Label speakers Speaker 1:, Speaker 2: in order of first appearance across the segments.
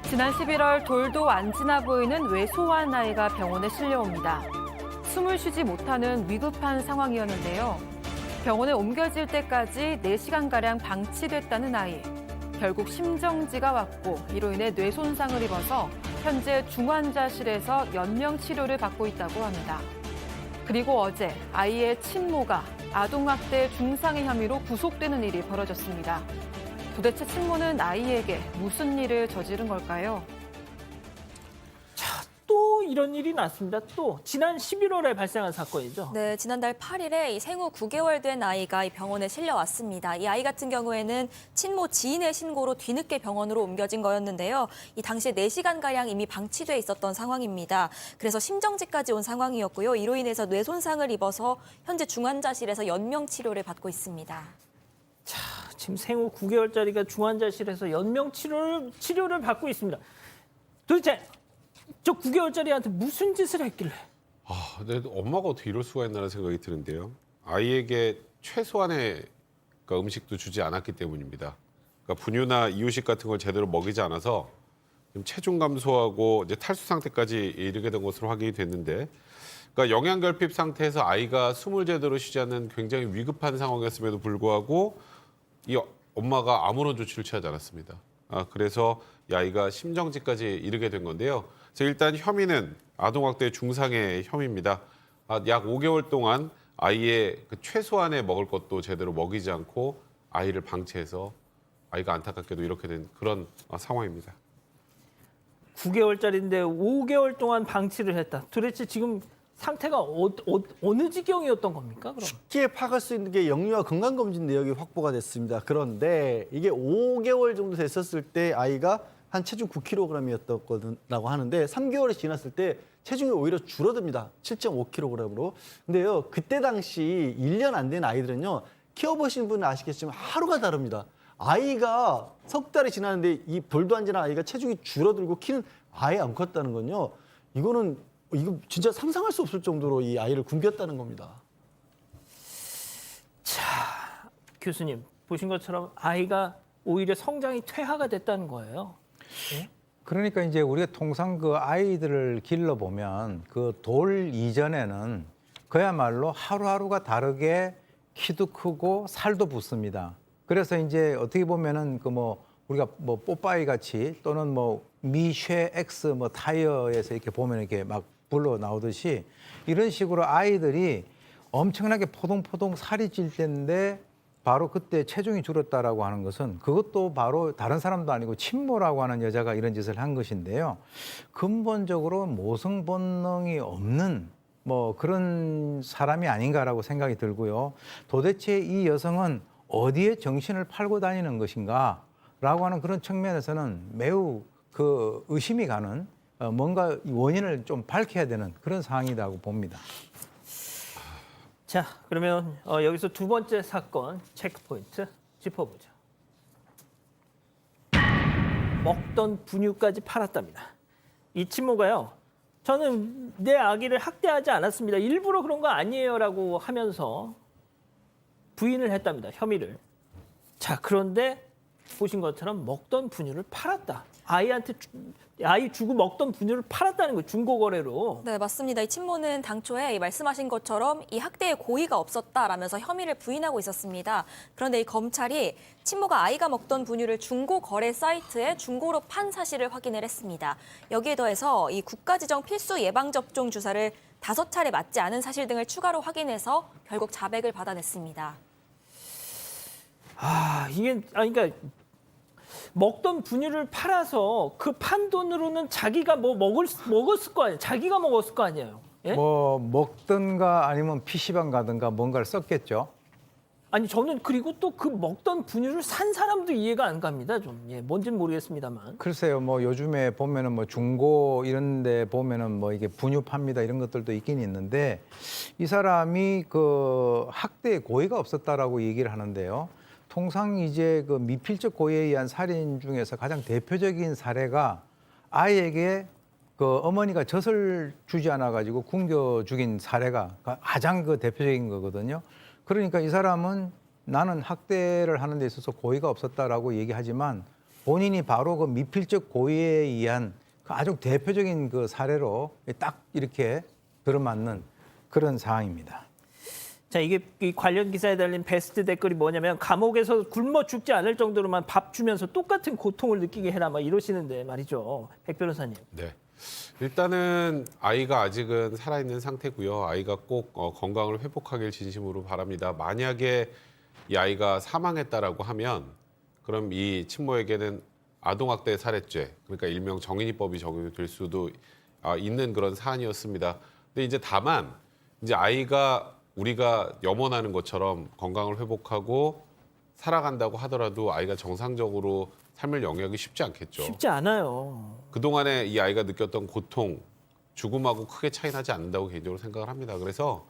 Speaker 1: 지난 11월 돌도 안 지나 보이는 왜소한 아이가 병원에 실려옵니다. 숨을 쉬지 못하는 위급한 상황이었는데요. 병원에 옮겨질 때까지 4시간가량 방치됐다는 아이. 결국 심정지가 왔고 이로 인해 뇌 손상을 입어서 현재 중환자실에서 연명 치료를 받고 있다고 합니다. 그리고 어제 아이의 친모가 아동학대 중상해 혐의로 구속되는 일이 벌어졌습니다. 도대체 친모는 아이에게 무슨 일을 저지른 걸까요?
Speaker 2: 또 이런 일이 났습니다. 또 지난 11월에 발생한 사건이죠.
Speaker 3: 네, 지난달 8일에 이 생후 9개월 된 아이가 이 병원에 실려왔습니다. 이 아이 같은 경우에는 친모 지인의 신고로 뒤늦게 병원으로 옮겨진 거였는데요. 이 당시에 4시간가량 이미 방치돼 있었던 상황입니다. 그래서 심정지까지 온 상황이었고요. 이로 인해서 뇌 손상을 입어서 현재 중환자실에서 연명 치료를 받고 있습니다.
Speaker 2: 지금 생후 9개월짜리가 중환자실에서 연명 치료를 받고 있습니다. 도대체 저 9개월짜리한테 무슨 짓을 했길래?
Speaker 4: 내 엄마가 어떻게 이럴 수가 있나라는 생각이 드는데요. 아이에게 최소한의 음식도 주지 않았기 때문입니다. 그러니까 분유나 이유식 같은 걸 제대로 먹이지 않아서 지금 체중 감소하고 이제 탈수 상태까지 이르게 된 것으로 확인이 됐는데, 그러니까 영양 결핍 상태에서 아이가 숨을 제대로 쉬지 않는 굉장히 위급한 상황이었음에도 불구하고 이 엄마가 아무런 조치를 취하지 않았습니다. 그래서 이 아이가 심정지까지 이르게 된 건데요. 그래서 일단 혐의는 아동학대 중상해 혐의입니다. 약 5개월 동안 아이의 그 최소한의 먹을 것도 제대로 먹이지 않고 아이를 방치해서 아이가 안타깝게도 이렇게 된 그런 상황입니다.
Speaker 2: 9개월짜리인데 5개월 동안 방치를 했다. 도대체 지금 상태가 어느 지경이었던 겁니까? 그럼?
Speaker 5: 쉽게 파악할 수 있는 게 영유아 건강검진 내역이 확보가 됐습니다. 그런데 이게 5개월 정도 됐었을 때 아이가 한 체중 9kg이었다고 하는데 3개월이 지났을 때 체중이 오히려 줄어듭니다. 7.5kg으로. 근데요, 그때 당시 1년 안 된 아이들은요, 키워보신 분은 아시겠지만 하루가 다릅니다. 아이가 석 달이 지났는데 이 돌도 안 지난 아이가 체중이 줄어들고 키는 아예 안 컸다는 건요. 이거 진짜 상상할 수 없을 정도로 이 아이를 굶겼다는 겁니다.
Speaker 2: 자, 교수님 보신 것처럼 아이가 오히려 성장이 퇴화가 됐다는 거예요. 네?
Speaker 6: 그러니까 이제 우리가 통상 그 아이들을 길러보면 그 돌 이전에는 그야말로 하루하루가 다르게 키도 크고 살도 붙습니다. 그래서 이제 어떻게 보면은 우리가 뽀빠이 같이 또는 미쉐 X 타이어에서 이렇게 보면 이렇게 막 불러 나오듯이 이런 식으로 아이들이 엄청나게 포동포동 살이 찔 때인데 바로 그때 체중이 줄었다라고 하는 것은 그것도 바로 다른 사람도 아니고 친모라고 하는 여자가 이런 짓을 한 것인데요. 근본적으로 모성 본능이 없는 그런 사람이 아닌가라고 생각이 들고요. 도대체 이 여성은 어디에 정신을 팔고 다니는 것인가라고 하는 그런 측면에서는 매우 의심이 가는 뭔가 원인을 좀 밝혀야 되는 그런 상황이라고 봅니다.
Speaker 2: 자, 그러면 여기서 두 번째 사건 체크포인트 짚어보죠. 먹던 분유까지 팔았답니다. 이 친모가요, 저는 내 아기를 학대하지 않았습니다. 일부러 그런 거 아니에요라고 하면서 부인을 했답니다. 혐의를. 자, 그런데 보신 것처럼 먹던 분유를 팔았다. 아이 주고 먹던 분유를 팔았다는 거예요. 중고거래로.
Speaker 3: 네, 맞습니다. 이 친모는 당초에 말씀하신 것처럼 이 학대의 고의가 없었다라면서 혐의를 부인하고 있었습니다. 그런데 이 검찰이 친모가 아이가 먹던 분유를 중고거래 사이트에 중고로 판 사실을 확인을 했습니다. 여기에 더해서 이 국가지정 필수 예방접종 주사를 5차례 맞지 않은 사실 등을 추가로 확인해서 결국 자백을 받아냈습니다.
Speaker 2: 그러니까 먹던 분유를 팔아서 그 판 돈으로는 자기가 먹었을 거 아니에요. 자기가 먹었을 거 아니에요. 예?
Speaker 6: 먹든가 아니면 PC방 가든가 뭔가를 썼겠죠.
Speaker 2: 아니, 저는 그리고 또 그 먹던 분유를 산 사람도 이해가 안 갑니다. 뭔지는 모르겠습니다만.
Speaker 6: 글쎄요, 요즘에 보면은 중고 이런 데 보면은 이게 분유 팝니다 이런 것들도 있긴 있는데 이 사람이 학대의 고의가 없었다라고 얘기를 하는데요. 통상 이제 미필적 고의에 의한 살인 중에서 가장 대표적인 사례가 아이에게 어머니가 젖을 주지 않아 가지고 굶겨 죽인 사례가 가장 대표적인 거거든요. 그러니까 이 사람은 나는 학대를 하는 데 있어서 고의가 없었다라고 얘기하지만 본인이 바로 그 미필적 고의에 의한 그 아주 대표적인 그 사례로 딱 이렇게 들어맞는 그런 상황입니다.
Speaker 2: 자, 이게 이 관련 기사에 달린 베스트 댓글이 뭐냐면 감옥에서 굶어 죽지 않을 정도로만 밥 주면서 똑같은 고통을 느끼게 해라 막 이러시는데 말이죠. 백 변호사님.
Speaker 4: 네. 일단은 아이가 아직은 살아있는 상태고요. 아이가 꼭 건강을 회복하길 진심으로 바랍니다. 만약에 이 아이가 사망했다라고 하면 그럼 이 친모에게는 아동학대 살해죄, 그러니까 일명 정인이법이 적용이 될 수도 있는 그런 사안이었습니다. 근데 이제 다만 이제 아이가 우리가 염원하는 것처럼 건강을 회복하고 살아간다고 하더라도 아이가 정상적으로 삶을 영위하기 쉽지 않겠죠.
Speaker 2: 쉽지 않아요.
Speaker 4: 그동안에 이 아이가 느꼈던 고통, 죽음하고 크게 차이 나지 않는다고 개인적으로 생각을 합니다. 그래서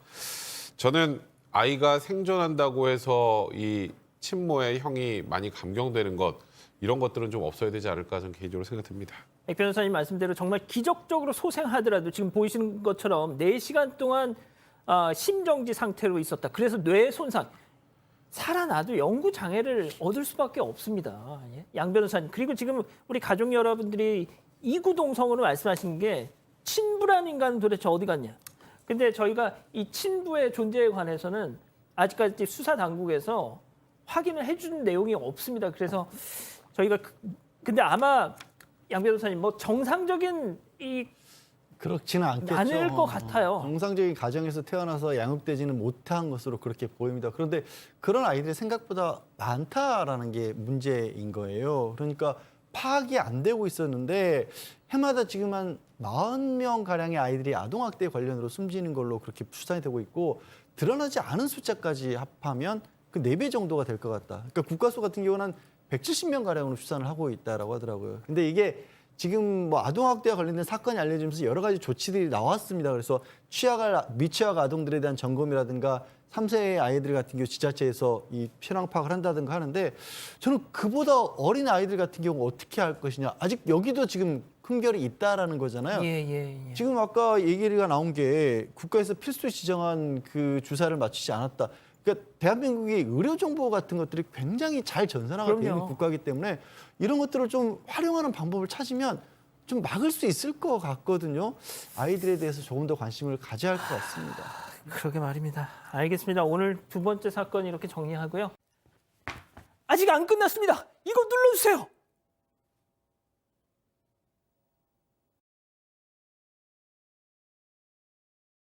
Speaker 4: 저는 아이가 생존한다고 해서 이 친모의 형이 많이 감경되는 것, 이런 것들은 좀 없어야 되지 않을까 저는 개인적으로 생각됩니다.
Speaker 2: 백 변호사님 말씀대로 정말 기적적으로 소생하더라도 지금 보이시는 것처럼 4시간 동안 심정지 상태로 있었다. 그래서 뇌 손상. 살아나도 영구 장애를 얻을 수밖에 없습니다. 예? 양 변호사님. 그리고 지금 우리 가족 여러분들이 이구동성으로 말씀하신 게 친부란 인간은 도대체 어디 갔냐. 근데 저희가 이 친부의 존재에 관해서는 아직까지 수사 당국에서 확인을 해주는 내용이 없습니다. 그래서 저희가 근데 아마 양 변호사님 뭐 정상적인 이
Speaker 5: 그렇지는 않겠죠.
Speaker 2: 않을 것 같아요.
Speaker 5: 정상적인 가정에서 태어나서 양육되지는 못한 것으로 그렇게 보입니다. 그런데 그런 아이들이 생각보다 많다라는 게 문제인 거예요. 그러니까 파악이 안 되고 있었는데 해마다 지금 한 40명 가량의 아이들이 아동학대 관련으로 숨지는 걸로 그렇게 추산이 되고 있고 드러나지 않은 숫자까지 합하면 그 4배 정도가 될 것 같다. 그러니까 국가수 같은 경우는 한 170명 가량으로 추산을 하고 있다라고 하더라고요. 근데 이게 지금 뭐 아동학대와 관련된 사건이 알려지면서 여러 가지 조치들이 나왔습니다. 그래서 미취학 아동들에 대한 점검이라든가 3세 아이들 같은 경우 지자체에서 이 현황 파악을 한다든가 하는데 저는 그보다 어린 아이들 같은 경우 어떻게 할 것이냐. 아직 여기도 지금 흠결이 있다라는 거잖아요.
Speaker 2: 예.
Speaker 5: 지금 아까 얘기가 나온 게 국가에서 필수 지정한 그 주사를 맞추지 않았다. 그러니까 대한민국의 의료 정보 같은 것들이 굉장히 잘 전산화가 되어 있는 국가이기 때문에 이런 것들을 좀 활용하는 방법을 찾으면 좀 막을 수 있을 것 같거든요. 아이들에 대해서 조금 더 관심을 가져야 할 것 같습니다.
Speaker 2: 그러게 말입니다. 알겠습니다. 오늘 2번째 사건 이렇게 정리하고요. 아직 안 끝났습니다. 이거 눌러주세요.